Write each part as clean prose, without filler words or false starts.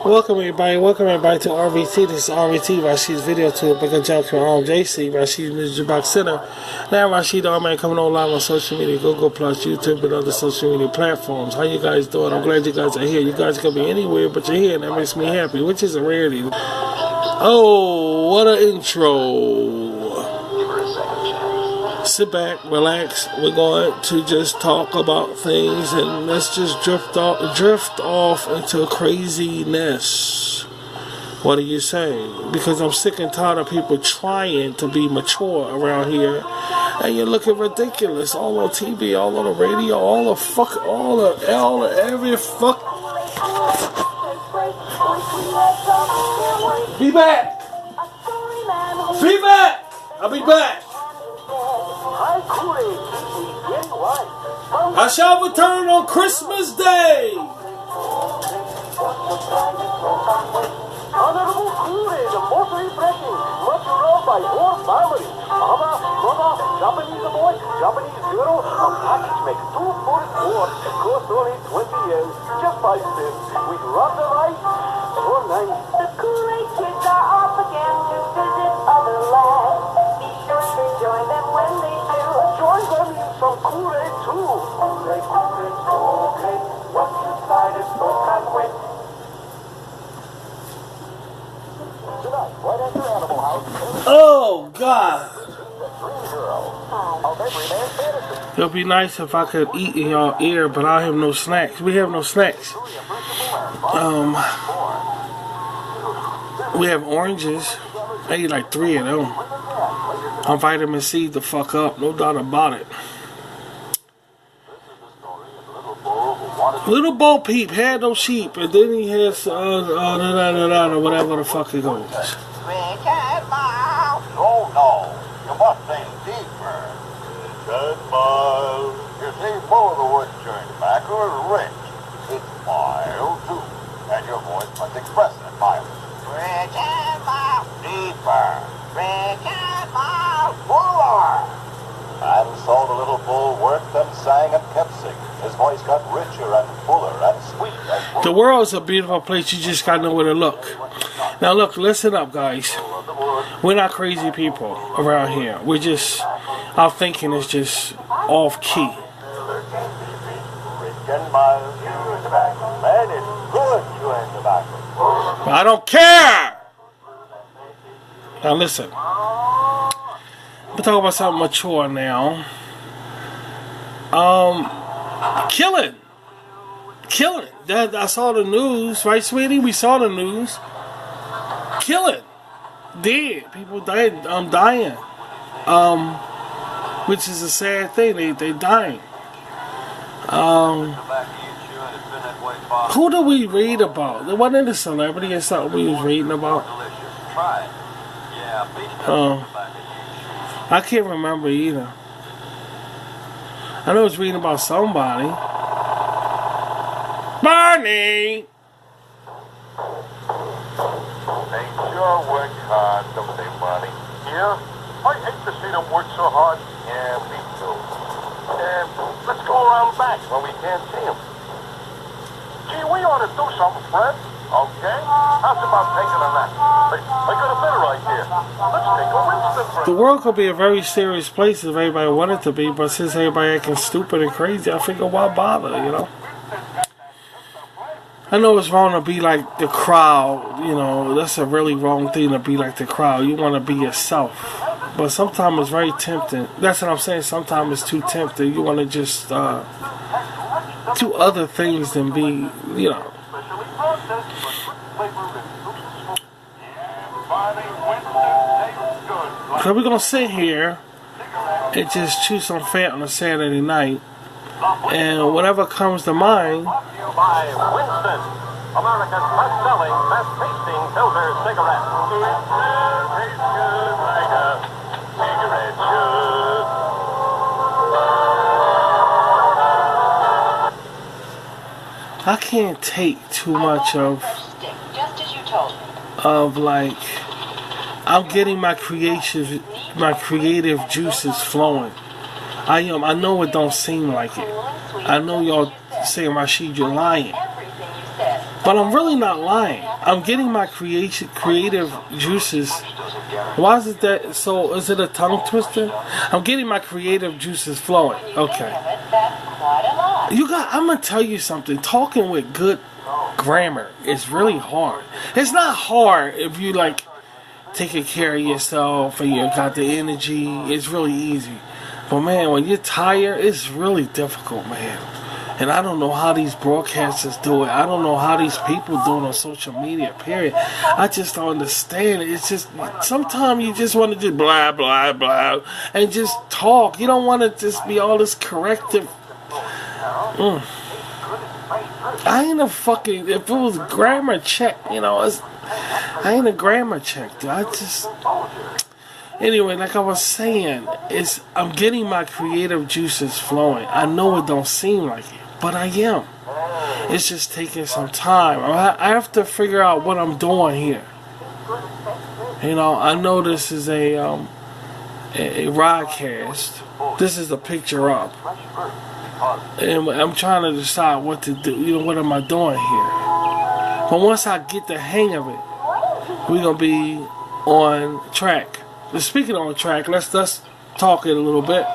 Welcome everybody to RVT. This is RVT, Rashid's video to Big Junction JC, Rashid's Music Box Center. Now Rashid man coming on live on social media, Google Plus, YouTube, and other social media platforms. How you guys doing? I'm glad you guys are here. You guys could be anywhere, but you're here, and that makes me happy, which is a rarity. Oh, what an intro. Sit back, relax. We're going to just talk about things and let's just drift off into craziness. What do you say? Because I'm sick and tired of people trying to be mature around here, and you're looking ridiculous. All on TV, all on the radio, every fuck. Be back. Be back. I'll be back. I shall return on Christmas Day. Honorable Kure, the most refreshing, much loved by whole family. Mama, mother, Japanese boy, Japanese girl. A package makes 2 for $4. It costs only 20 yen, just 5 cents. With lots of ice, so nice. The Kure kids are off again to visit other lands. Be sure to join them when they do. Join them in some Kure too. Kure, okay. What's inside is so can't Oh God! It would be nice if I could eat in y'all ear, but I have no snacks. We have no snacks. We have oranges. I eat like 3 of them. I'm vitamin C the fuck up, no doubt about it. Little Bo Peep had no sheep, and then he has whatever the fuck it goes. No, you must sing deeper. 10 miles. You see, both of the words during tobacco are rich. It's mild, too. And your voice must express it mild. 10 miles. Deeper. 10 miles. Fuller. And so the little bull worked and sang and kept singing. His voice got richer and fuller and sweet and fuller. The world's a beautiful place. You just gotta know where to look. Now look, listen up, guys. We're not crazy people around here. We're just, our thinking is just off key. I don't care. Now listen. We're talking about something mature now. Killing. I saw the news, right, sweetie? We saw the news. Killing. Dead. People died. Dying. Which is a sad thing. They dying. Who do we read about? There wasn't a celebrity or something we was reading about. I can't remember either. I know I was reading about somebody. Barney! They sure work hard, don't they, Barney? Yeah? I hate to see them work so hard. Yeah, me too. Let's go around back where we can't see them. Gee, we ought to do something, Fred. Okay? How's about taking a nap? I got a better idea. Let's take a Winston for The world could be a very serious place if everybody wanted to be, but since everybody acting stupid and crazy, I figure why bother, you know? I know it's wrong to be like the crowd, you know, that's a really wrong thing to be like the crowd. You want to be yourself. But sometimes it's very tempting. That's what I'm saying, sometimes it's too tempting. You want to just do other things than be, you know. So we're going to sit here and just chew some fat on a Saturday night. And whatever comes to mind. by Winston, America's best-selling, best-tasting filter cigarette. It tastes good like a cigarette should. I can't take too much of like, I'm getting my creative juices flowing. I know it don't seem like it. I know y'all saying, Rashid, you're lying. But I'm really not lying. I'm getting my creative juices. Why is it that? So is it a tongue twister? I'm getting my creative juices flowing. Okay. I'm gonna tell you something. Talking with good grammar is really hard. It's not hard if you like taking care of yourself and you got the energy. It's really easy. But man, when you're tired, it's really difficult, man. And I don't know how these broadcasters do it. I don't know how these people do it on social media, period. I just don't understand it. It's just, sometimes you just want to just blah, blah, blah, and just talk. You don't want to just be all this corrective. I ain't a fucking, if it was grammar check, I ain't a grammar check, dude. Anyway, like I was saying, I'm getting my creative juices flowing. I know it don't seem like it, but I am. It's just taking some time. I have to figure out what I'm doing here. I know this is a rodcast. This is a picture up. And I'm trying to decide what to do. What am I doing here? But once I get the hang of it, we're going to be on track. Speaking on track, let's talk it a little bit.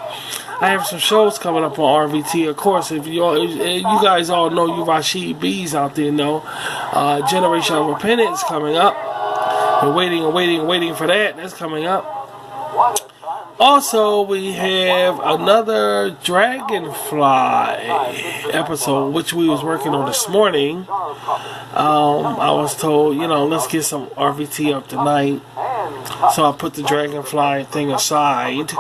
I have some shows coming up on RVT. Of course, if you guys all know, you Rashid B's out there know, Generation of Repentance coming up. We're waiting for that. That's coming up. Also, we have another Dragonfly episode, which we was working on this morning. I was told, let's get some RVT up tonight. So I put the Dragonfly thing aside.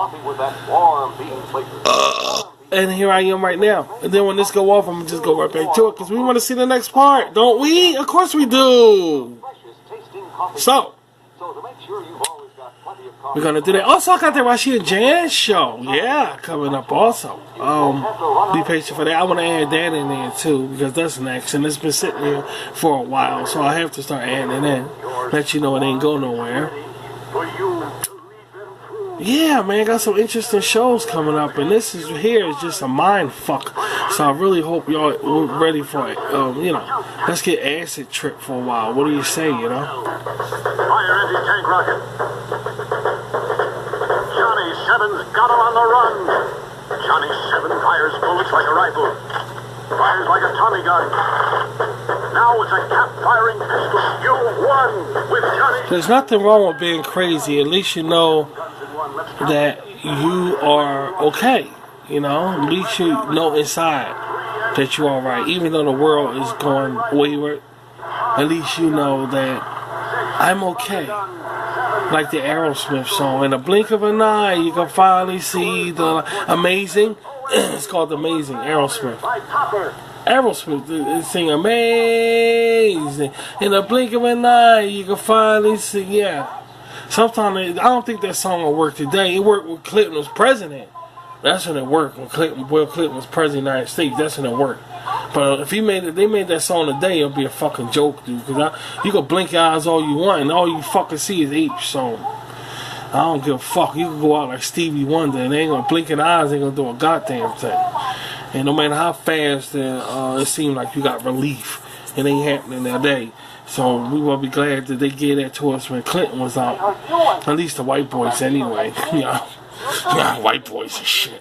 And here I am right now. And then when this go off, I'm going to just go right back to it. Because we want to see the next part, don't we? Of course we do. So, we're going to do that. Also, I got the Rashid Jan show. Yeah, coming up also. Be patient for that. I want to add that in there too, because that's next. And it's been sitting there for a while. So I have to start adding it in. Let you know it ain't go nowhere. Yeah, man, got some interesting shows coming up. And this is just a mind fuck. So I really hope y'all ready for it. Let's get acid trip for a while. What do you say, Fire anti-tank rocket. Johnny 7's got him on the run. Johnny 7 fires bullets like a rifle. Fires like a Tommy gun. Now it's a cap-firing pistol. You won with Johnny. There's nothing wrong with being crazy. At least you know that you are okay. At least you know inside that you're alright. Even though the world is going wayward, at least you know that I'm okay. Like the Aerosmith song. In a blink of an eye, you can finally see the amazing. It's called Amazing, Aerosmith. Aerosmith is sing amazing. In a blink of an eye, you can finally see. Yeah. Sometimes I don't think that song will work today. It worked when Clinton was president. That's when it worked. When Bill Clinton was president of the United States, that's when it worked. But if they made that song today, it'll be a fucking joke, dude. Because you can blink your eyes all you want, and all you fucking see is H. So I don't give a fuck. You can go out like Stevie Wonder, and they ain't gonna blink your eyes. They ain't gonna do a goddamn thing. And no matter how fast it seems like you got relief, it ain't happening that day. So we will be glad that they gave that to us when Clinton was out. At least the white boys, anyway. Yeah, white boys and shit.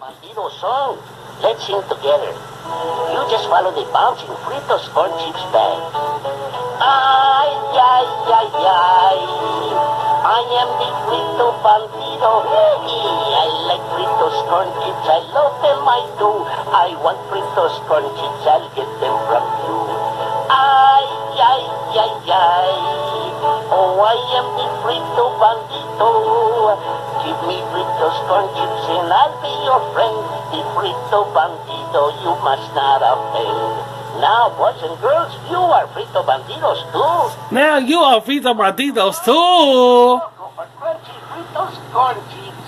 Let's sing together. You just follow the bouncing Fritos corn chips bag. Ay, ay, ay, ay. I am the Frito Bandido. I like Fritos corn chips. I love them, I do. I want Fritos corn chips. I'll get them from you. Ay, ay, ay, ay. Oh, I am the Frito Bandido. Give me Fritos corn chips and I'll be your friend. The Frito Bandido, you must not offend. Now, boys and girls, you are Frito Bandidos too. Now you are Frito Bandidos too.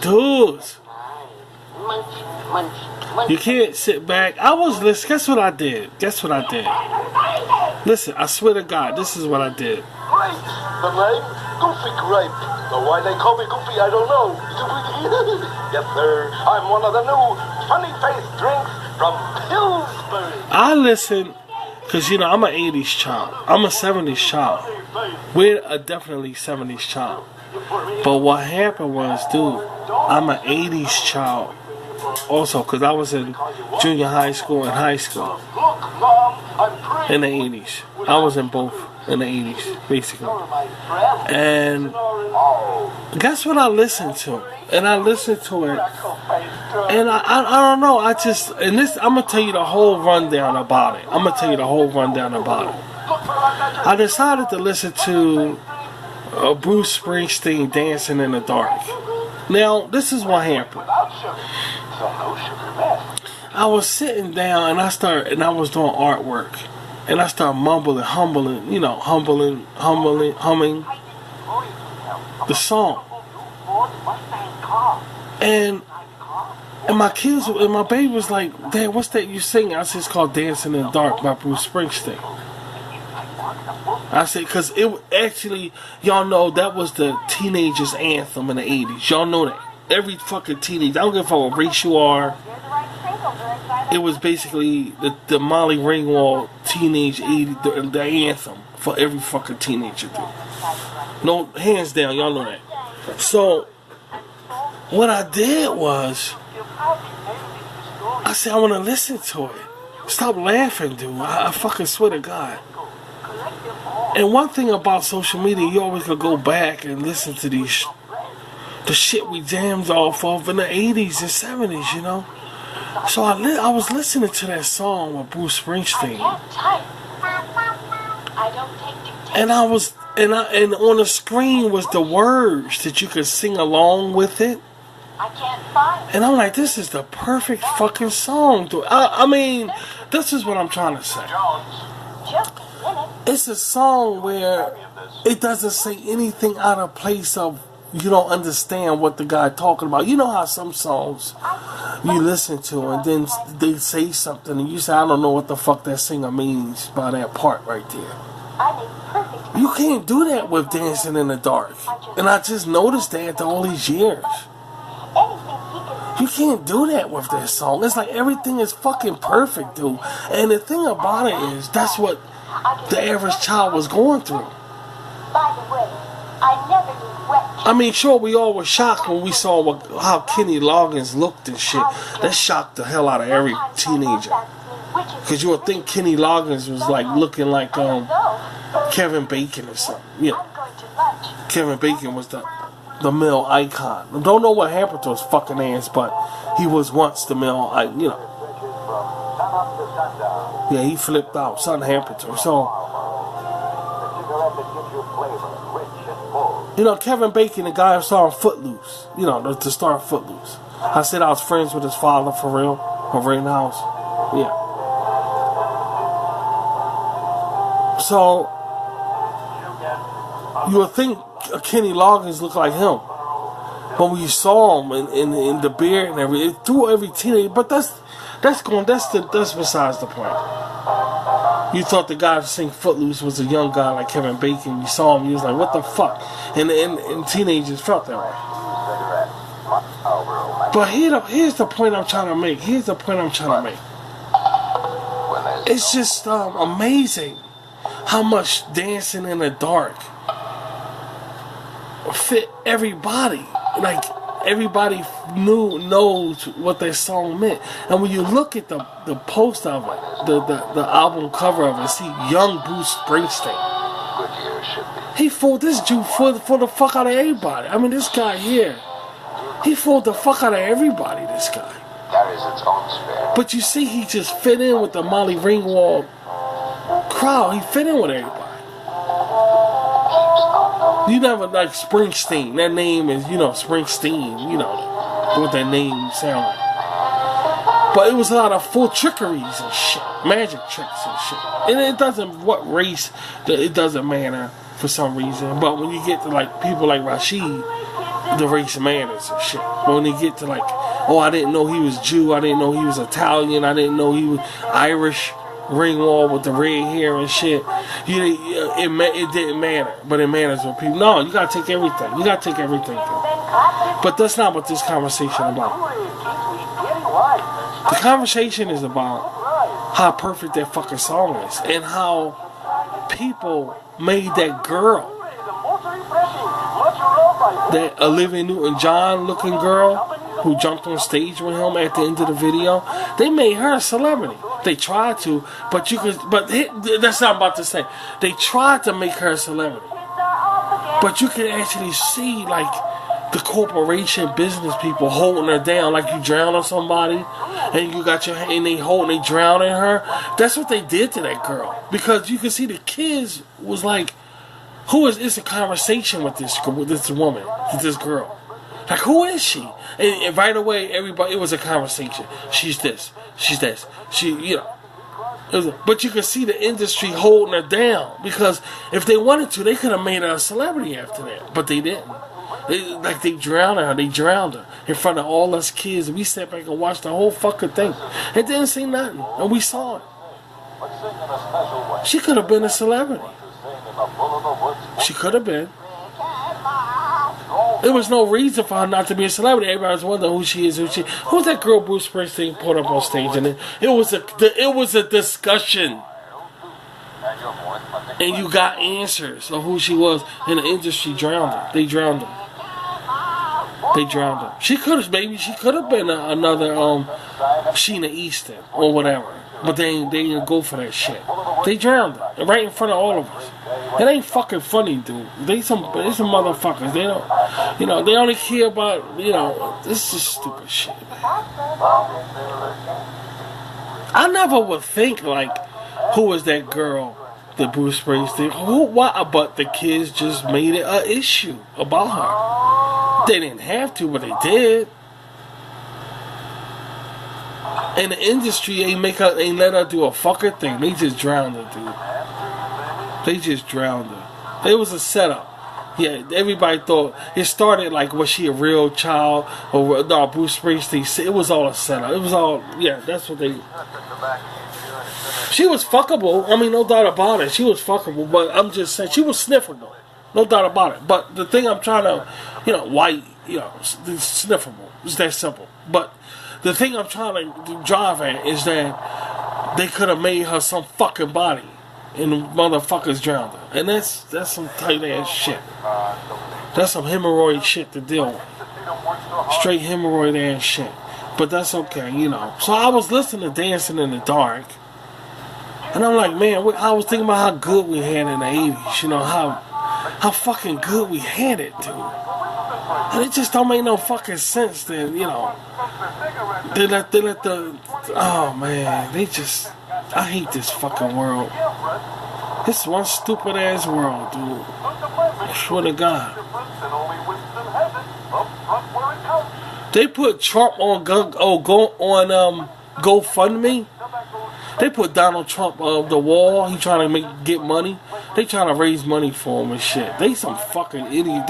Dudes. You can't sit back. Guess what I did? Listen, I swear to God, this is what I did. Grape. The name? Goofy Grape. But why they call me Goofy, I don't know. Yes, sir. I'm one of the new funny-faced drinks from Pillsbury. I listen Because, you know, I'm an 80s child. I'm a 70s child. We're a definitely 70s child. But what happened was, dude, I'm an 80s child also, because I was in junior high school and high school in the 80s. I was in both in the 80s, basically. And guess what I listened to? And I listened to it, and I don't know, I just, and this, I'm going to tell you the whole rundown about it. I decided to listen to Bruce Springsteen, Dancing in the Dark. Now, this is what happened. I was sitting down and I was doing artwork, and I started humming the song. And my kids and my baby was like, "Dad, what's that you singing?" I said, "It's called Dancing in the Dark by Bruce Springsteen." I said, because it actually, y'all know that was the teenager's anthem in the 80s. Y'all know that. Every fucking teenager, I don't give a fuck what race you are. It was basically the Molly Ringwald teenage 80s, the anthem for every fucking teenager, dude. No, hands down, y'all know that. So, what I did was, I said, I want to listen to it. Stop laughing, dude. I fucking swear to God. And one thing about social media, you always gonna go back and listen to the shit we jammed off of in the 80s and 70s, you know? So I was listening to that song with Bruce Springsteen. And and on the screen was the words that you could sing along with it. And I'm like, this is the perfect fucking song. I mean, this is what I'm trying to say. It's a song where it doesn't say anything out of place of you don't understand what the guy talking about. You know how some songs you listen to and then they say something and you say, I don't know what the fuck that singer means by that part right there. You can't do that with Dancing in the Dark. And I just noticed that after all these years. You can't do that with this song. It's like everything is fucking perfect, dude. And the thing about it is, that's what the average child was going through. I mean, sure, we all were shocked when we saw how Kenny Loggins looked and shit. That shocked the hell out of every teenager. Because you would think Kenny Loggins was like looking like Kevin Bacon or something. Yeah. Kevin Bacon was the male icon. I don't know what happened to his fucking ass, but he was once the male, you know. Yeah, he flipped out. Something happened to him. So, you know, Kevin Bacon, the guy who starred Footloose, you know, the star of Footloose. I said I was friends with his father for real, over in the house. Yeah. So, you would think Kenny Loggins looked like him. But when you saw him in the beard and everything, it threw every teenager. But that's besides the point. You thought the guy who sang Footloose was a young guy like Kevin Bacon. You saw him, you was like, what the fuck? And teenagers felt that way. But here's the point I'm trying to make. It's just amazing how much Dancing in the Dark fit everybody. Like, everybody knows what that song meant. And when you look at the poster of it, the album cover of it, see young Bruce Springsteen. He fooled this Jew for the fuck out of everybody. I mean, this guy here, he fooled the fuck out of everybody, this guy. But you see, he just fit in with the Molly Ringwald crowd. He fit in with everybody. You never like Springsteen. That name is, you know, Springsteen. You know what that name sound like. But it was a lot of full trickeries and shit, magic tricks and shit. And it doesn't it doesn't matter for some reason. But when you get to like people like Rashid, the race matters and shit. But when you get to like, oh, I didn't know he was Jew. I didn't know he was Italian. I didn't know he was Irish. Ringwald with the red hair and shit. It didn't matter, but it matters with people. No, you gotta take everything. But that's not what this conversation is about. The conversation is about how perfect that fucking song is, and how people made that girl, that Olivia Newton-John looking girl who jumped on stage with him at the end of the video, they made her a celebrity. They tried to, but that's not about to say. They tried to make her a celebrity, but you can actually see like the corporation business people holding her down, like you drowning somebody, and you got your hand, and they drowning her. That's what they did to that girl, because you can see the kids was like, it's a conversation with this woman, with this girl. Like, who is she? And right away, everybody, it was a conversation. She's this. She's this. But you can see the industry holding her down, because if they wanted to, they could have made her a celebrity after that. But they didn't. They drowned her. They drowned her in front of all us kids. And we sat back and watched the whole fucking thing. It didn't say nothing. And we saw it. She could have been a celebrity. She could have been. There was no reason for her not to be a celebrity. Everybody was wondering who she is. Who's that girl Bruce Springsteen put up on stage? And it was a discussion, and you got answers of who she was. And the industry drowned her. They drowned her. She could have been another Sheena Easton or whatever. But they didn't go for that shit. They drowned her right in front of all of us. It ain't fucking funny, dude. They some motherfuckers. They don't, they only care about, this is stupid shit, man. I never would think, like, who was that girl that Bruce Springsteen? Why? But the kids just made it an issue about her. They didn't have to, but they did. And the industry ain't let her do a fucking thing. They just drowned her, dude. They just drowned her. It was a setup. Yeah, everybody thought it started like, was she a real child or no? Bruce Springsteen. It was all a setup. It was all, yeah. That's what they. She was fuckable. I mean, no doubt about it. She was fuckable. But I'm just saying, she was sniffable. No doubt about it. But the thing I'm trying to, sniffable. It's that simple. But the thing I'm trying to drive at is that they could have made her some fucking body, and the motherfuckers drowned her. And that's some tight ass shit. That's some hemorrhoid shit to deal with. Straight hemorrhoid ass shit. But that's okay, So I was listening to Dancing in the Dark, and I'm like, man, I was thinking about how good we had in the 80s, how fucking good we had it, dude. And it just don't make no fucking sense that, they let oh man, I hate this fucking world. It's one stupid ass world, dude. I swear to God. They put Trump on GoFundMe. They put Donald Trump on the wall. He trying to get money. They trying to raise money for him and shit. They some fucking idiot.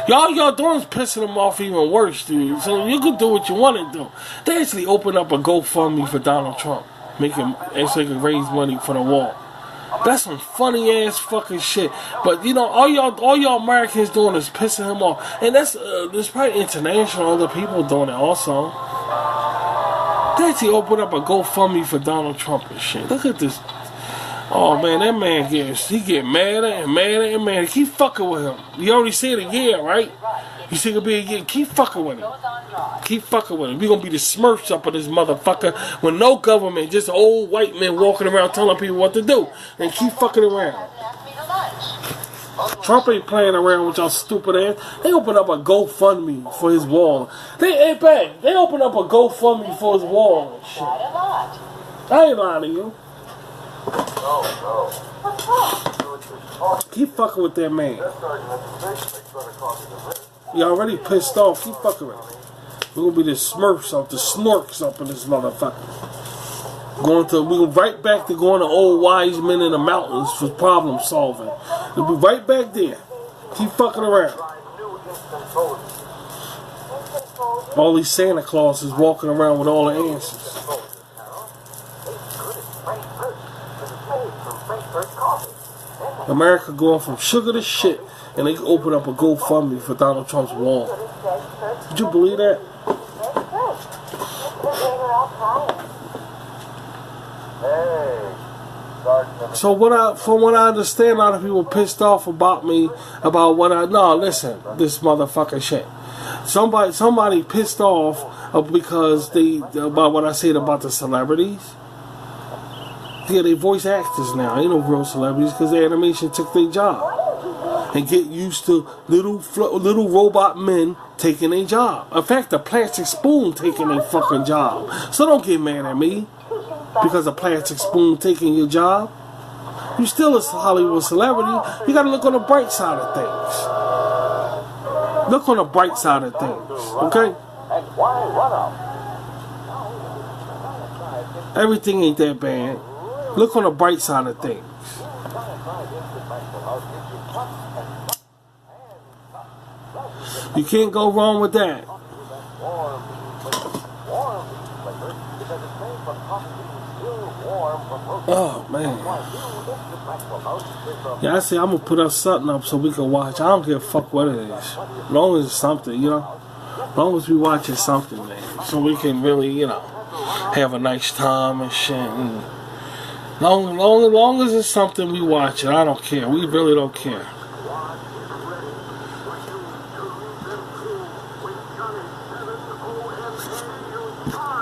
Y'all doing is pissing them off even worse, dude. So you can do what you want to do. They actually opened up a GoFundMe for Donald Trump, so they can raise money for the wall. That's some funny ass fucking shit. But all y'all Americans doing is pissing him off, and there's probably international other people doing it also. They actually opened up a GoFundMe for Donald Trump and shit. Look at this. Oh man, that man get madder and madder and madder. Keep fucking with him. You already said a year, right? You think it'll be a year? Keep fucking with him. Keep fucking with him. We gonna be the Smurfs up of this motherfucker with no government, just old white men walking around telling people what to do. And keep fucking around. Trump ain't playing around with y'all stupid ass. They opened up a GoFundMe for his wall. They opened up a GoFundMe for his wall and shit. I ain't lying to you. Keep fucking with that man. You already pissed off. Keep fucking with him. We're gonna be the Smurfs up, the Snorks up in this motherfucker. We go right back to going to old wise men in the mountains for problem solving. We'll be right back there. Keep fucking around. All these Santa Clauses walking around with all the answers. America going from sugar to shit, and they open up a GoFundMe for Donald Trump's wall. Did you believe that? Hey, Sergeant. So from what I understand, a lot of people pissed off about me about what I. No, listen, this motherfucking shit. Somebody pissed off because about what I said about the celebrities. Yeah, they voice actors now. Ain't no real celebrities because the animation took their job. And get used to little robot men taking a job. In fact, a plastic spoon taking a fucking job. So don't get mad at me because a plastic spoon taking your job. You still a Hollywood celebrity. You got to look on the bright side of things. Look on the bright side of things, okay? And why run out? Everything ain't that bad. Look on the bright side of things. You can't go wrong with that. Oh, man. Yeah, I say I'm going to put up something up so we can watch. I don't give a fuck what it is. As long as it's something, you know. As long as we watching something, man. So we can really, you know, have a nice time and shit. And long as it's something we watch it, I don't care. We really don't care.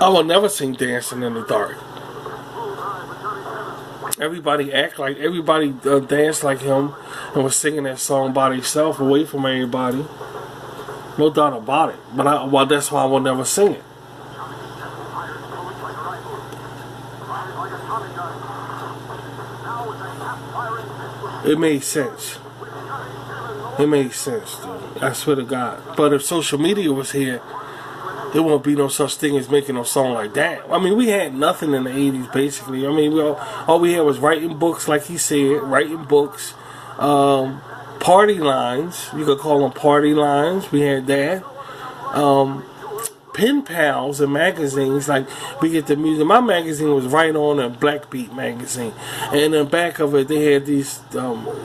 I will never sing Dancing in the Dark. Everybody danced like him and was singing that song by themselves away from everybody. No doubt about it. But that's why I will never sing it. It made sense. It made sense, dude. I swear to God. But if social media was here, there won't be no such thing as making no song like that. I mean, we had nothing in the 80s, basically. I mean, all we had was writing books, like he said, writing books, party lines. You could call them party lines. We had that. Pen pals and magazines, like we get the music. My magazine was right on a Black Beat magazine, and in the back of it they had these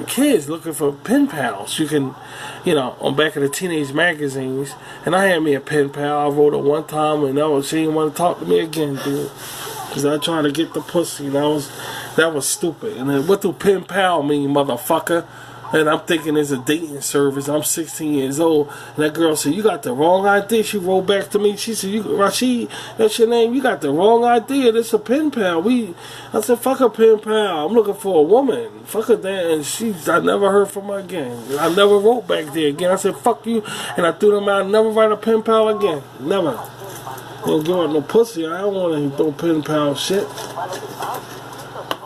kids looking for pen pals. You can, you know, on back of the teenage magazines. And I had me a pen pal. I wrote her one time, and she didn't want to talk to me again, dude, because I tried to get the pussy. And that was stupid. And then what do pen pal mean, motherfucker? And I'm thinking it's a dating service. I'm 16 years old. And that girl said, you got the wrong idea. She wrote back to me. She said, Rashid, that's your name. You got the wrong idea. This a pen pal. I said, fuck a pen pal. I'm looking for a woman. Fuck her there. And I never heard from her again. I never wrote back there again. I said, fuck you. And I threw them out. Never write a pen pal again. Never. Don't give her no pussy. I don't want to do pen pal shit.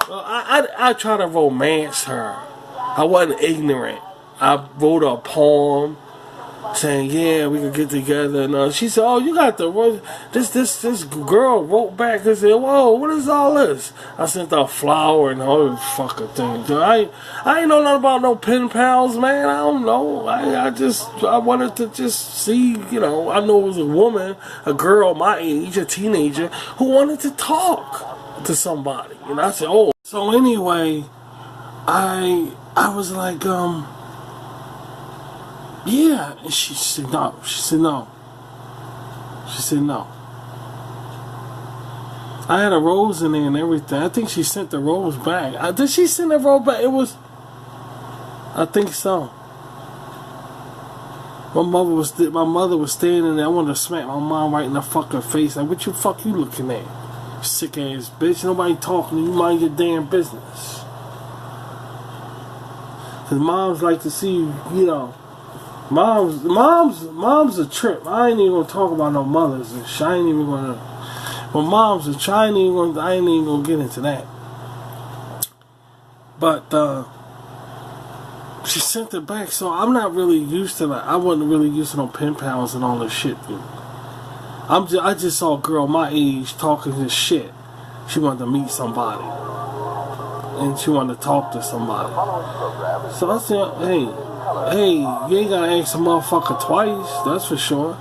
Well, I try to romance her. I wasn't ignorant. I wrote a poem saying, yeah, we could get together. And she said, oh, you got the this girl wrote back and said, whoa, what is all this? I sent her a flower and all this fucking thing. I ain't know nothing about no pen pals, man. I don't know. I wanted to just see, you know, I know it was a woman, a girl my age, a teenager, who wanted to talk to somebody. And I said, oh. So anyway, I was like, yeah. And she said no. She said no. She said no. I had a rose in there and everything. I think she sent the rose back. Did she send the rose back? I think so. My mother was standing there. I wanted to smack my mom right in the fucking face. Like, what you looking at? Sick ass bitch. Nobody talking to you. Mind your damn business. Cause moms like to see, you know, moms a trip. I ain't even gonna talk about no mothers and shit. I ain't even gonna. But moms a trip. I ain't even gonna get into that. But she sent it back, so I'm not really used to that. I wasn't really used to no pen pals and all this shit, dude. I just saw a girl my age talking this shit. She wanted to meet somebody. And she wanted to talk to somebody. So I said, hey, you ain't gotta ask a motherfucker twice, that's for sure.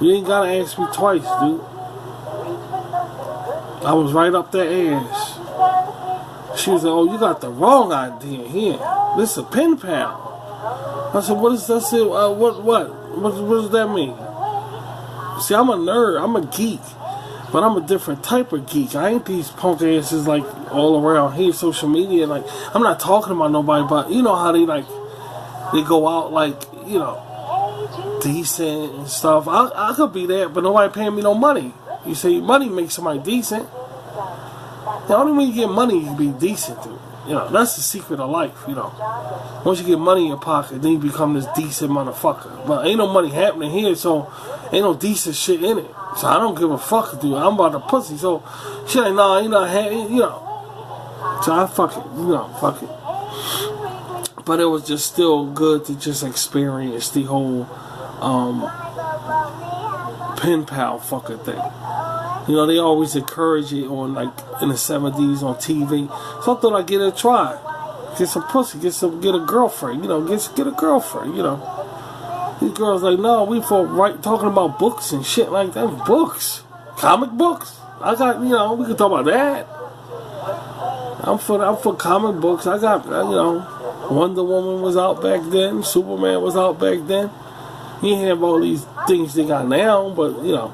You ain't gotta ask me twice, dude. I was right up that ass. She was like, oh, you got the wrong idea here. This is a pen pal. I said, what is that? I said, what does that mean? See, I'm a nerd. I'm a geek. But I'm a different type of geek. I ain't these punk asses like all around here, social media. Like, I'm not talking about nobody, but you know how they go out like, you know, decent and stuff. I could be that, but nobody paying me no money. You see, money makes somebody decent. The only way you get money, you can be decent, dude. You know, that's the secret of life, you know. Once you get money in your pocket, then you become this decent motherfucker. But ain't no money happening here, so ain't no decent shit in it. So I don't give a fuck, dude. I'm about the pussy, so shit ain't no, you know. So I fuck it, you know, fuck it. But it was just still good to just experience the whole pen pal fucking thing. You know, they always encourage it on, like, in the 70s on TV. So I thought I'd give it a try. Get some pussy, get a girlfriend, you know, get a girlfriend, you know. These girls like, no, we talking about books and shit like that. Books? Comic books? I got, you know, we can talk about that. I'm for comic books. I got, you know, Wonder Woman was out back then. Superman was out back then. You ain't have all these things they got now, but, you know,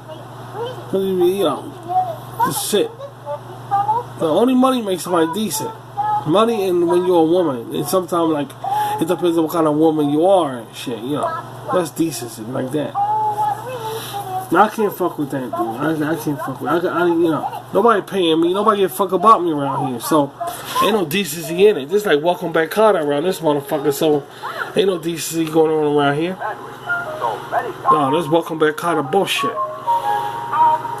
this shit. The only money makes somebody decent. Money and when you're a woman. And sometimes, like, it depends on what kind of woman you are and shit, you know. That's decency, like that. Now, I can't fuck with that, dude. I can't fuck with it. You know, nobody paying me. Nobody give a fuck about me around here. So, ain't no decency in it. Just like Welcome Back Carter around this motherfucker. So, ain't no decency going on around here. No, this Welcome Back Carter bullshit.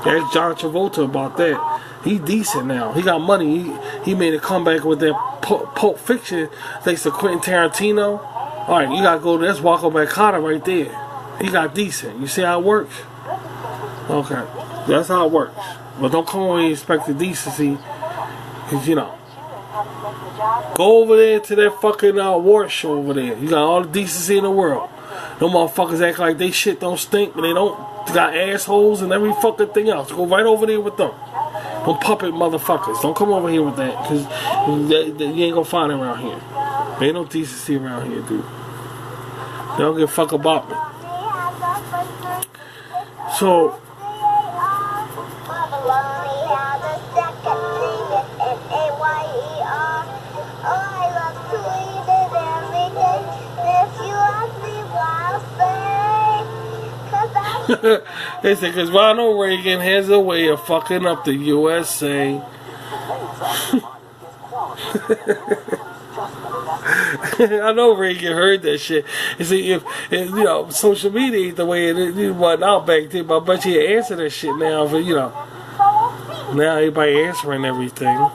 Ask John Travolta about that. He decent now. He got money. He made a comeback with that Pulp Fiction thanks to Quentin Tarantino. Alright, you gotta go to that's Welcome Back Carter right there. He got decent. You see how it works? Okay. That's how it works. But don't come over here and expect the decency. Cause you know. Go over there to that fucking award show over there. You got all the decency in the world. No motherfuckers act like they shit don't stink, but they don't. They got assholes and every fucking thing else. Go right over there with them. Don't puppet motherfuckers. Don't come over here with that, because you ain't gonna find it around here. There ain't no decency around here, dude. They don't give a fuck about me. So, they said, because Ronald Reagan has a way of fucking up the USA. I know Reagan heard that shit. You see, if you know, social media ain't the way it wasn't out back then, but I bet you answer that shit now. But you know, now everybody answering everything.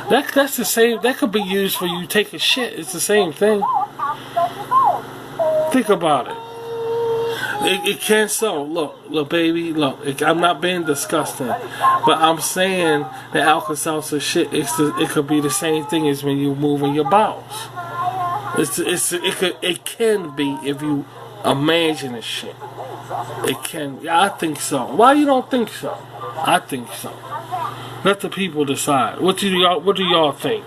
That's the same. That could be used for you taking shit. It's the same thing. Think about it. It can so. Look, baby. Look, I'm not being disgusting, but I'm saying that Alka-Seltzer shit. It could be the same thing as when you moving your bowels. It can be if you imagine this shit. It can. Yeah, I think so. Why you don't think so? I think so. Let the people decide. What do y'all think?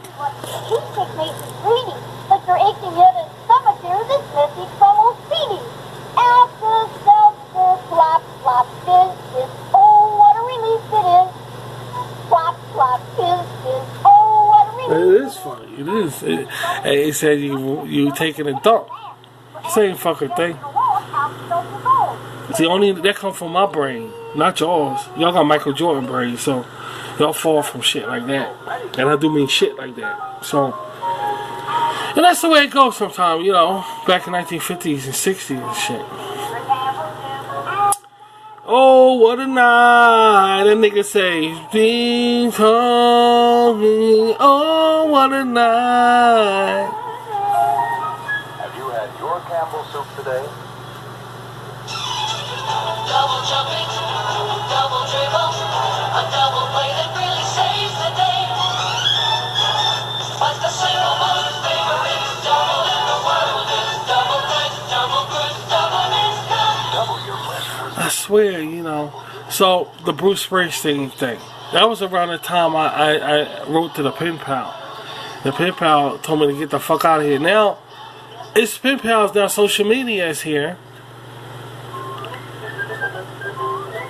But your aching head and stomach here is messy from Old Alka-Seltzer, flop, flop, fizz. Oh, what a relief it is. Flop, flop, fizz. Oh, what a relief. It is funny. It is. It said you taking a dump. Same fucking thing. See, only that come from my brain, not yours. Y'all got Michael Jordan brain, so y'all fall from shit like that. And I do mean shit like that. So, and that's the way it goes sometimes, you know, back in 1950s and 60s and shit. Oh, what a night. That nigga say, be talking. Oh, what a night. Have you had your Campbell soup today? Double jumping, double dribble, a double play that really saves the day. But the single most favorite double in the world is double good, double good, double is good. I swear, you know. So, the Bruce Springsteen thing. That was around the time I wrote to the Pen Pal. The pen pal told me to get the fuck out of here. Now, it's pen pals now. Social media is here.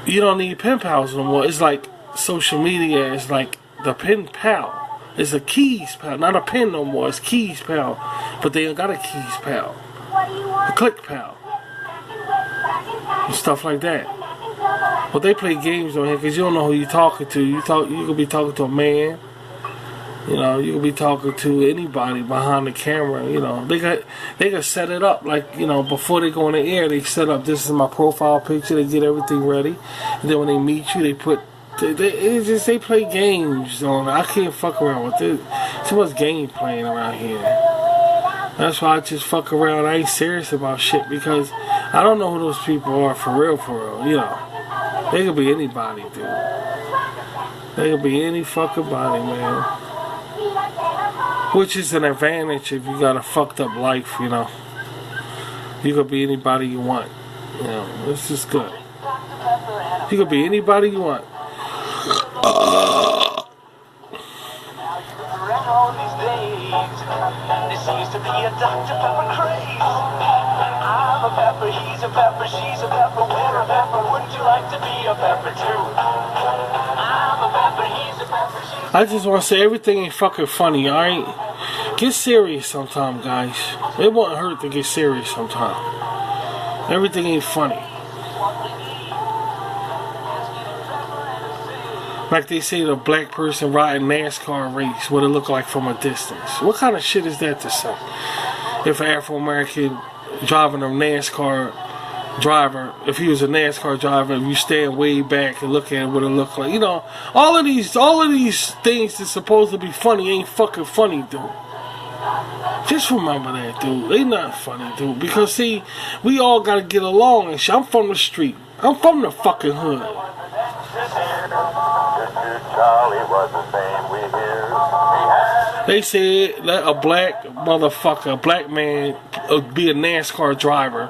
You don't need pen pals no more. It's like social media is like the pen pal. It's a keys pal, not a pen no more. It's keys pal, but they got a keys pal, a click pal, and stuff like that. But they play games on here because you don't know who you're talking to. You could be talking to a man. You know, you could be talking to anybody behind the camera. You know, they can set it up like, you know, before they go on the air. They set up, this is my profile picture. They get everything ready, and then when they meet you, they put. They play games on. I can't fuck around with it. Too much game playing around here. That's why I just fuck around. I ain't serious about shit because I don't know who those people are for real, you know. They could be anybody, dude. They could be any fucking body, man. Which is an advantage if you got a fucked up life, you know. You could be anybody you want. You know, this is good. You could be anybody you want. All these days, there seems to be a Dr. Pepper craze. I'm a pepper, he's a pepper, she's a pepper, we're a pepper. Wouldn't you like to be a pepper too? I'm a pepper, he's a pepper, she's a I just want to say everything ain't fucking funny, alright? Get serious sometime, guys. It won't hurt to get serious sometime. Everything ain't funny. Like they say, the black person riding NASCAR race, what it look like from a distance. What kind of shit is that to say? If an Afro-American driving a NASCAR driver, if he was a NASCAR driver, if you stand way back and look at it, what it look like. You know, all of these things that's supposed to be funny ain't fucking funny, dude. Just remember that, dude. They not funny, dude. Because see, we all gotta get along and shit. I'm from the street. I'm from the fucking hood. They said let a black motherfucker, a black man, be a NASCAR driver,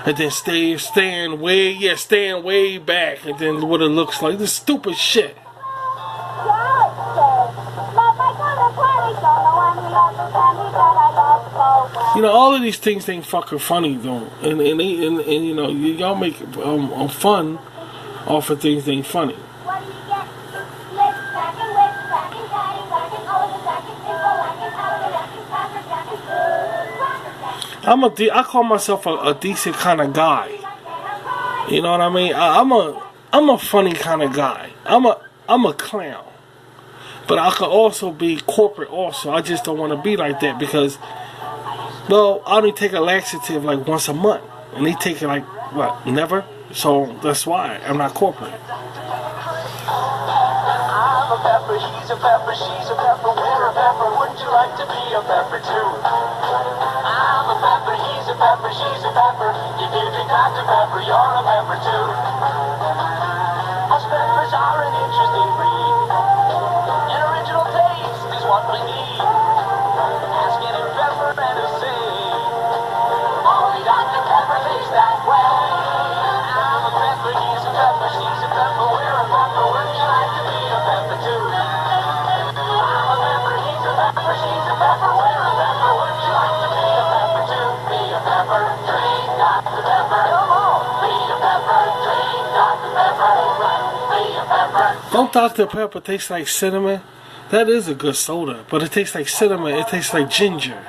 and then stand way back, and then what it looks like. This stupid shit. You know, all of these things ain't fucking funny though, and you know, y'all make fun off of things that ain't funny. I call myself a decent kind of guy. You know what I mean? I'm a funny kind of guy. I'm a clown. But I could also be corporate also. I just don't want to be like that because, well, I only take a laxative like once a month. And they take it like, what, never? So that's why I'm not corporate. I'm a pepper, he's a pepper, she's a pepper, we're a pepper. Wouldn't you like to be a pepper too? I'm a pepper, he's a pepper, she's a pepper. If you drink Dr. Pepper, you're a pepper too. Us peppers are an interesting breed. An original taste is what we need. Ask any pepper and he'll say, only Dr. Pepper tastes that way. I'm a pepper, he's a pepper, she's a pepper, we're a pepper. Wouldn't you like to be a pepper too? I'm a pepper, he's a pepper, she's a pepper, we're a pepper. Wouldn't you like to be a pepper too? Be a pepper, drink Dr. Pepper. Come on, be a pepper, drink Dr. Pepper. Be a pepper. Don't Dr. Pepper taste like cinnamon? That is a good soda, but it tastes like cinnamon. It tastes like ginger.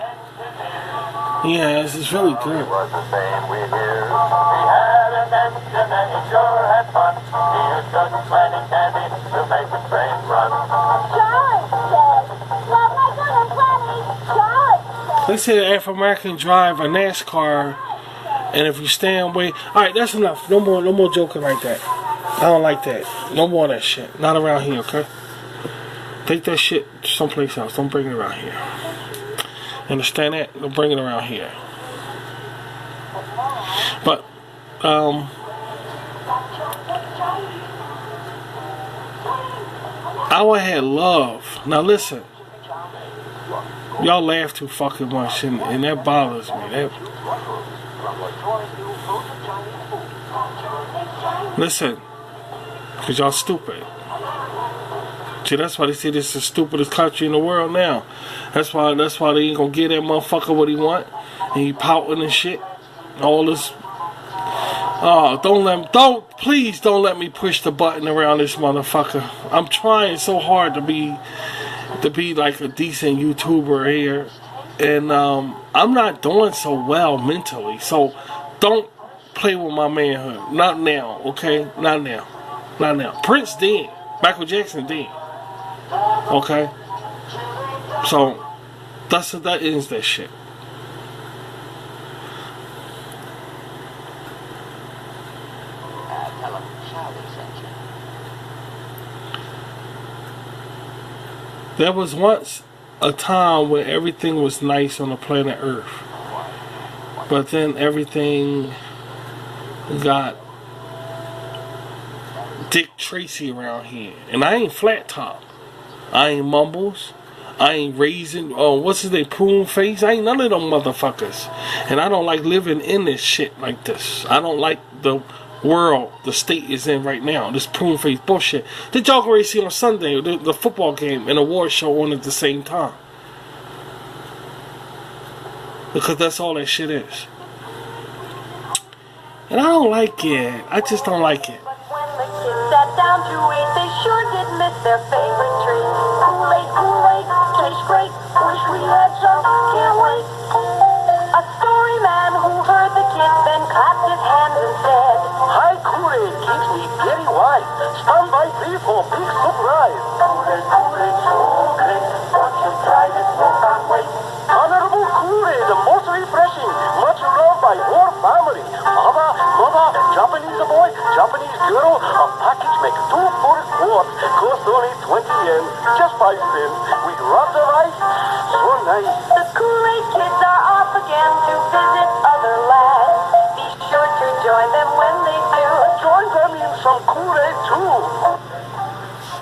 Yeah, it's really good. Was the same with you. We had an engine and he sure had fun. He was good planning candy to make the train run. They say the Afro-American drive a NASCAR, and if you stand way, all right, that's enough. No more joking like that. I don't like that. No more of that shit. Not around here, okay? Take that shit someplace else. Don't bring it around here. Understand that? Don't bring it around here. But I would have love. Now listen. Y'all laugh too fucking much, and that bothers me. Listen, because y'all stupid. See, that's why they say this is the stupidest country in the world now. That's why they ain't gonna give that motherfucker what he want, and he pouting and shit. All this. Please don't let me push the button around this motherfucker. I'm trying so hard to be like a decent YouTuber here, and I'm not doing so well mentally. So don't play with my manhood. Not now, okay? Not now. Not now. Prince dead. Michael Jackson dead. Okay? So that ends that shit. There was once a time when everything was nice on the planet Earth, but then everything got Dick Tracy around here. And I ain't Flat Top, I ain't Mumbles, I ain't Raisin, what's his name, Prune Face. I ain't none of them motherfuckers. And I don't like living in this shit like this. I don't like the world the state is in right now. This Prune Face bullshit. Did y'all already see on Sunday the football game and award show on at the same time? Because that's all that shit is. And I don't like it. I just don't like it. When the kids sat down to eat, they sure did miss their favorite treat. Kool-Aid, tastes great. Wish we had some, can't wait. A story man who heard the kids then clapped his hands and said, Hi, Kool-Aid keeps me very wise. Stand by me for big surprise. Kool-Aid, so great. Won't you try this? No can't wait. Honorable Kool-Aid, most refreshing, much loved by whole family. Father, mother, Japanese boy, Japanese girl, a package make 2 for $4, cost only 20 yen, just 5 cents, with lots of ice, so nice. The Kool-Aid kids are off again to visit other lands. Be sure to join them when they do. Join them in some Kool-Aid too.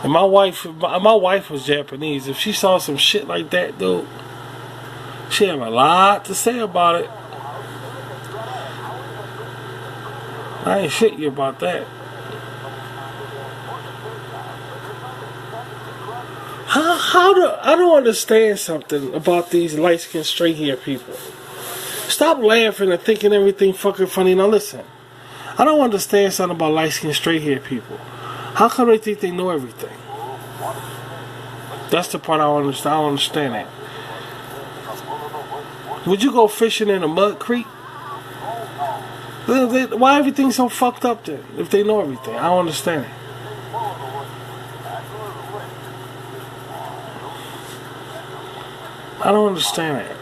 And my wife was Japanese. If she saw some shit like that, dude, she had a lot to say about it. I ain't shit you about that. I don't understand something about these light-skinned straight-hair people. Stop laughing and thinking everything fucking funny. Now listen, I don't understand something about light-skinned straight-hair people. How come they think they know everything? That's the part I don't understand. I don't understand that. Would you go fishing in a mud creek? Why everything so fucked up then? If they know everything, I don't understand it. I don't understand it.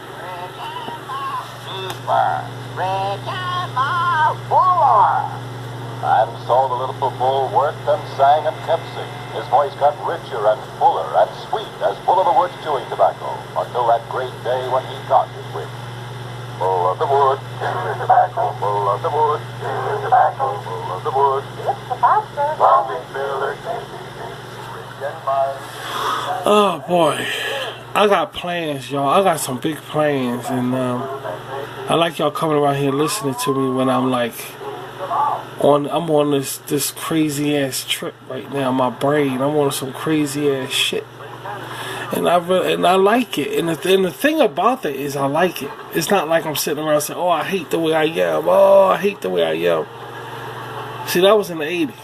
And so the little bull worked and sang and kept singing. His voice got richer and fuller and sweet, as full of the wood chewing tobacco, until that great day when he got his wish. Full of the wood, chewing tobacco, full of the wood, chewing tobacco, full of the wood. It's the pastor. Long Miller, Oh boy, I got plans, y'all. I got some big plans, and I like y'all coming around here listening to me when I'm like I'm on this crazy ass trip right now. My brain, I'm on some crazy ass shit, and I like it. And the thing about it is I like it. It's not like I'm sitting around saying, "Oh, I hate the way I yell." Oh, I hate the way I yell. See, that was in the 80s.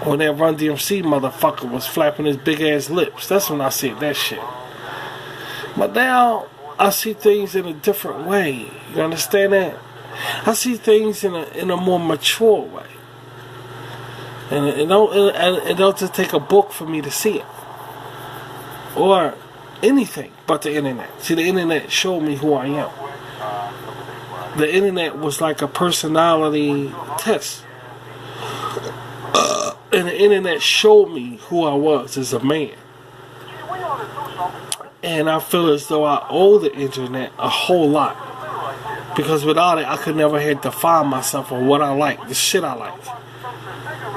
When that Run DMC motherfucker was flapping his big ass lips. That's when I said that shit. But now I see things in a different way. You understand that? I see things in a more mature way. And it don't just take a book for me to see it. Or anything but the internet. See, the internet showed me who I am. The internet was like a personality test. And the internet showed me who I was as a man. And I feel as though I owe the internet a whole lot. Because without it, I could never have defined myself on what I like, the shit I like.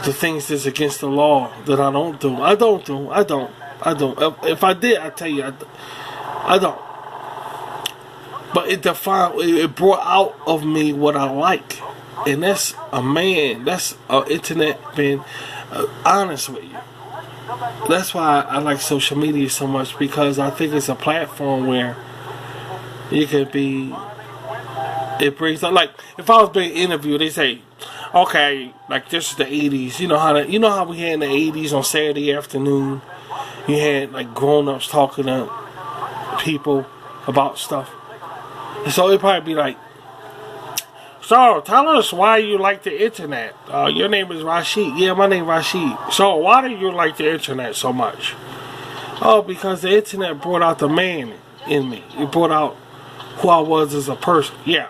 The things that's against the law that I don't do. I don't. If I did, I tell you, I don't. But it brought out of me what I like. And that's a man, that's an internet being honest with you. that's why I like social media so much, because I think it's a platform where you can be. It brings up, like, if I was being interviewed, they say, okay, like, this is the 80s. You know how we had in the 80s on Saturday afternoon, you had like grown-ups talking to people about stuff. And so it'd probably be like, so tell us why you like the internet. Your name is Rashid. Yeah, my name is Rashid. So why do you like the internet so much? Oh, because the internet brought out the man in me. It brought out who I was as a person. Yeah,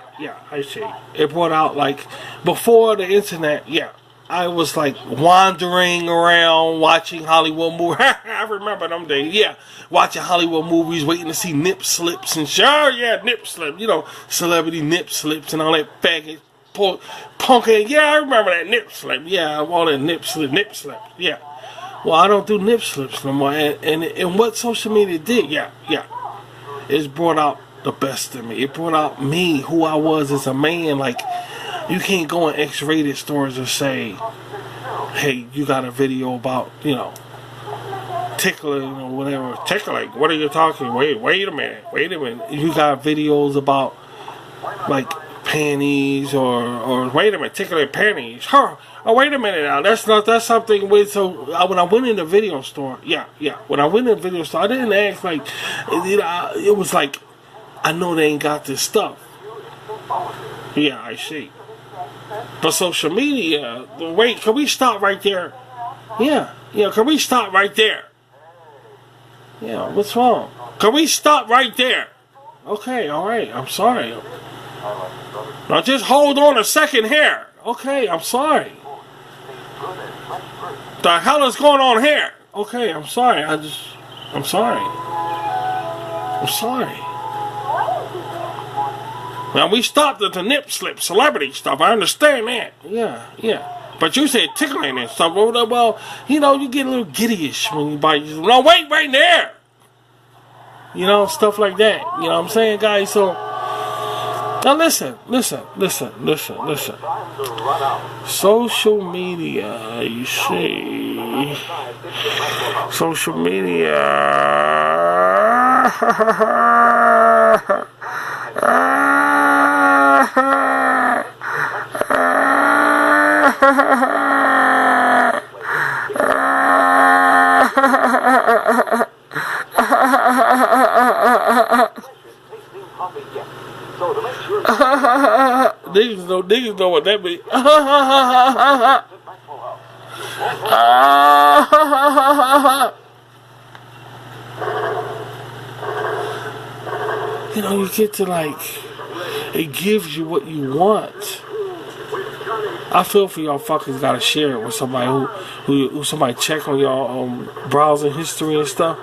I see. It brought out, like, before the internet, yeah, I was like wandering around watching Hollywood movies. I remember them days. Yeah, watching Hollywood movies, waiting to see nip slips and shit. Oh, yeah, nip slip. You know, celebrity nip slips and all that faggot punking. Yeah, I remember that nip slip. Yeah, all that nip slip. Yeah. Well, I don't do nip slips no more. And what social media did, yeah, it's brought out the best of me. It brought out me, who I was as a man. Like, you can't go in X-rated stores and say, hey, you got a video about, you know, tickling or whatever. Tickling? What are you talking? Wait a minute. You got videos about, like, panties or wait a minute, tickling panties. Huh. Oh, wait a minute now. That's something with, so when I went in the video store, yeah. When I went in the video store, I didn't ask, like, you know, it was like, I know they ain't got this stuff. Yeah, I see. But social media, wait, can we stop right there? Yeah, can we stop right there? Yeah, what's wrong? Can we stop right there? Okay, alright, I'm sorry. Now just hold on a second here. Okay, I'm sorry. The hell is going on here? Okay, I'm sorry. I'm sorry. Now, we stopped at the nip slip celebrity stuff. I understand that. Yeah. But you said tickling and stuff. Well, you know, you get a little giddyish when you buy. No, wait right there. You know, stuff like that. You know what I'm saying, guys? So, now listen. Social media, you see. Social media. Niggas know what that means. You know, you get to, like, it gives you what you want. I feel for y'all fuckers gotta share it with somebody who somebody check on y'all browsing history and stuff.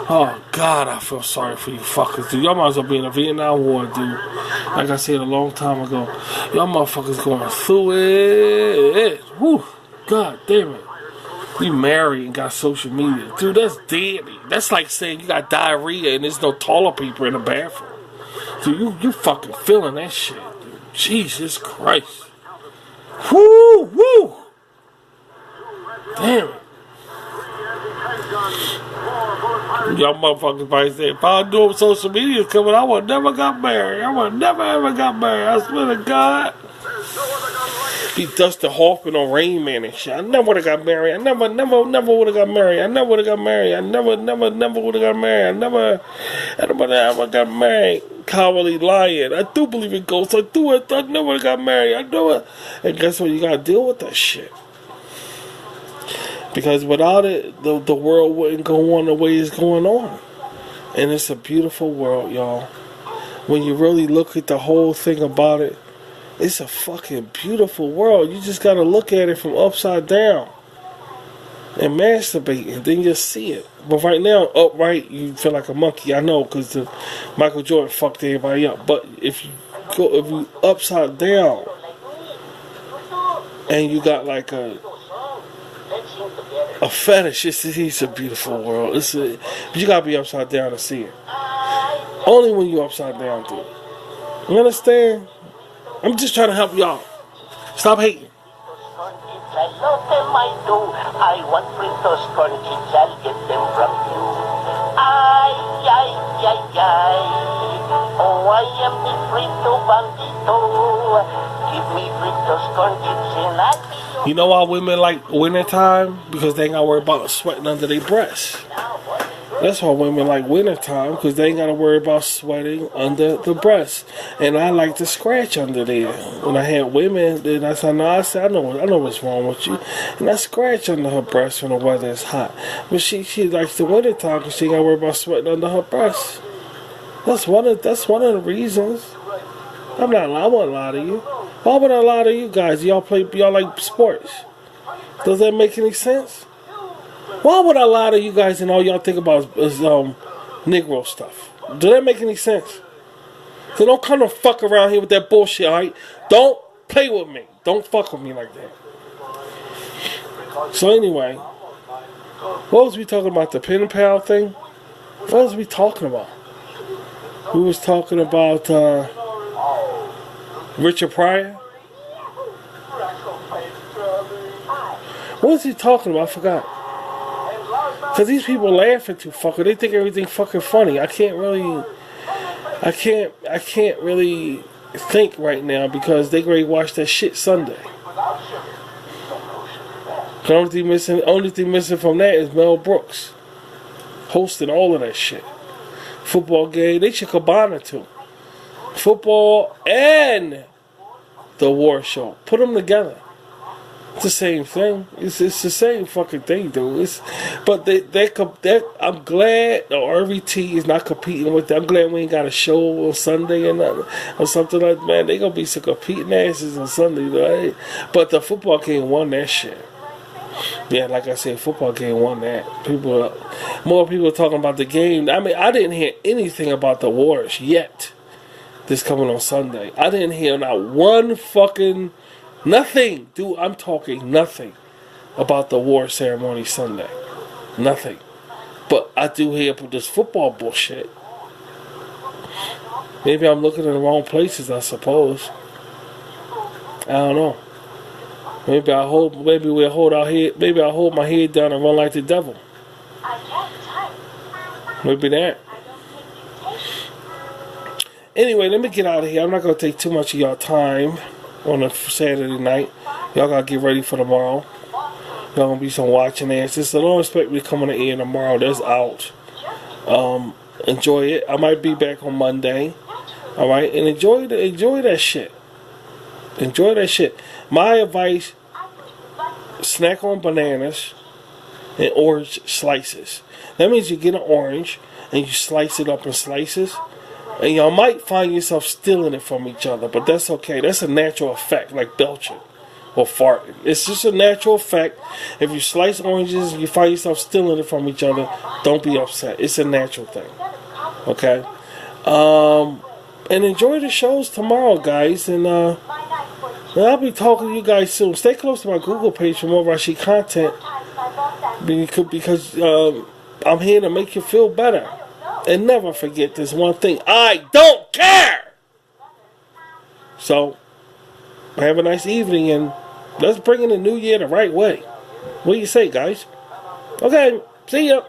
Oh God, I feel sorry for you fuckers, dude. Y'all might as well be in a Vietnam War, dude. Like I said a long time ago, y'all motherfuckers going through it. Whew, God damn it. You married and got social media, dude. That's deadly. That's like saying you got diarrhea and there's no toilet paper in the bathroom. Dude, you fucking feeling that shit, dude. Jesus Christ. Woo! Damn it. Y'all motherfuckers probably say, if I knew social media was coming, I would never got married. I would never ever got married. I swear to God. Be Dustin Hoffman on Rain Man and shit. I never would have got married. I never would have got married. I never would have got married. I never would have got married. I never ever got married. Cowardly lion. I do believe in ghosts. I do it. I never would have got married. I do it. And guess what? You gotta deal with that shit. Because without it, the world wouldn't go on the way it's going on. And it's a beautiful world, y'all. When you really look at the whole thing about it, it's a fucking beautiful world. You just gotta look at it from upside down and masturbate, and then you'll see it. But right now, upright, you feel like a monkey. I know, because Michael Jordan fucked everybody up. But if you upside down, and you got like a fetish, it's a beautiful world. But you gotta be upside down to see it. Only when you upside down, dude. You understand? I'm just trying to help y'all. Stop hating. I do. I want Fritos corn chips, I'll get them from you. Ay, ay, ay, ay. Oh, I am the Frito Bandito. Give me Fritos corn chips and I'll be your... You know why women like wintertime? Because they ain't got to worry about sweating under their breasts. That's why women like wintertime, because they ain't got to worry about sweating under the breast. And I like to scratch under there. When I had women, then I said, I know what's wrong with you. And I scratch under her breast when the weather is hot. But she likes the wintertime because she ain't got to worry about sweating under her breast. That's one of the reasons. I won't lie to you. Why would I lie to you guys? Y'all like sports. Does that make any sense? Why would I lie to you guys and all y'all think about is Negro stuff? Does that make any sense? So don't come to fuck around here with that bullshit, alright? Don't play with me. Don't fuck with me like that. So anyway, what was we talking about? The pen pal thing? What was we talking about? We was talking about Richard Pryor. What was he talking about? I forgot. Cause these people laughing too fucking. They think everything fucking funny. I can't really think right now because they ready to watch that shit Sunday. The only thing missing from that is Mel Brooks hosting all of that shit. Football game. They should combine it too. Football and the war show. Put them together. It's the same thing. It's the same fucking thing, dude. But I'm glad the RVT is not competing with them. I'm glad we ain't got a show on Sunday or nothing, or something like that. Man, they gonna be some competing asses on Sunday, right? But the football game won that shit. Yeah, like I said, football game won that. More people talking about the game. I mean, I didn't hear anything about the wars yet. This coming on Sunday, I didn't hear not one fucking. Nothing, dude, I'm talking nothing about the war ceremony Sunday. Nothing. But I do hear this football bullshit. Maybe I'm looking in the wrong places, I suppose. I don't know. Maybe we'll hold our head. Maybe I'll hold my head down and run like the devil. Maybe that. Anyway, let me get out of here. I'm not going to take too much of y'all time on a Saturday night. Y'all gotta get ready for tomorrow. Y'all gonna be some watching asses. So don't expect me to come on the air tomorrow. That's out. Enjoy it. I might be back on Monday. Alright? And enjoy that shit. Enjoy that shit. My advice, snack on bananas and orange slices. That means you get an orange and you slice it up in slices. And y'all might find yourself stealing it from each other, but that's okay. That's a natural effect, like belching or farting. It's just a natural effect. If you slice oranges and you find yourself stealing it from each other, don't be upset. It's a natural thing. Okay? And enjoy the shows tomorrow, guys. And I'll be talking to you guys soon. Stay close to my Google page for more Rashid content because I'm here to make you feel better. And never forget this one thing. I don't care! So, have a nice evening and let's bring in the new year the right way. What do you say, guys? Okay, see ya.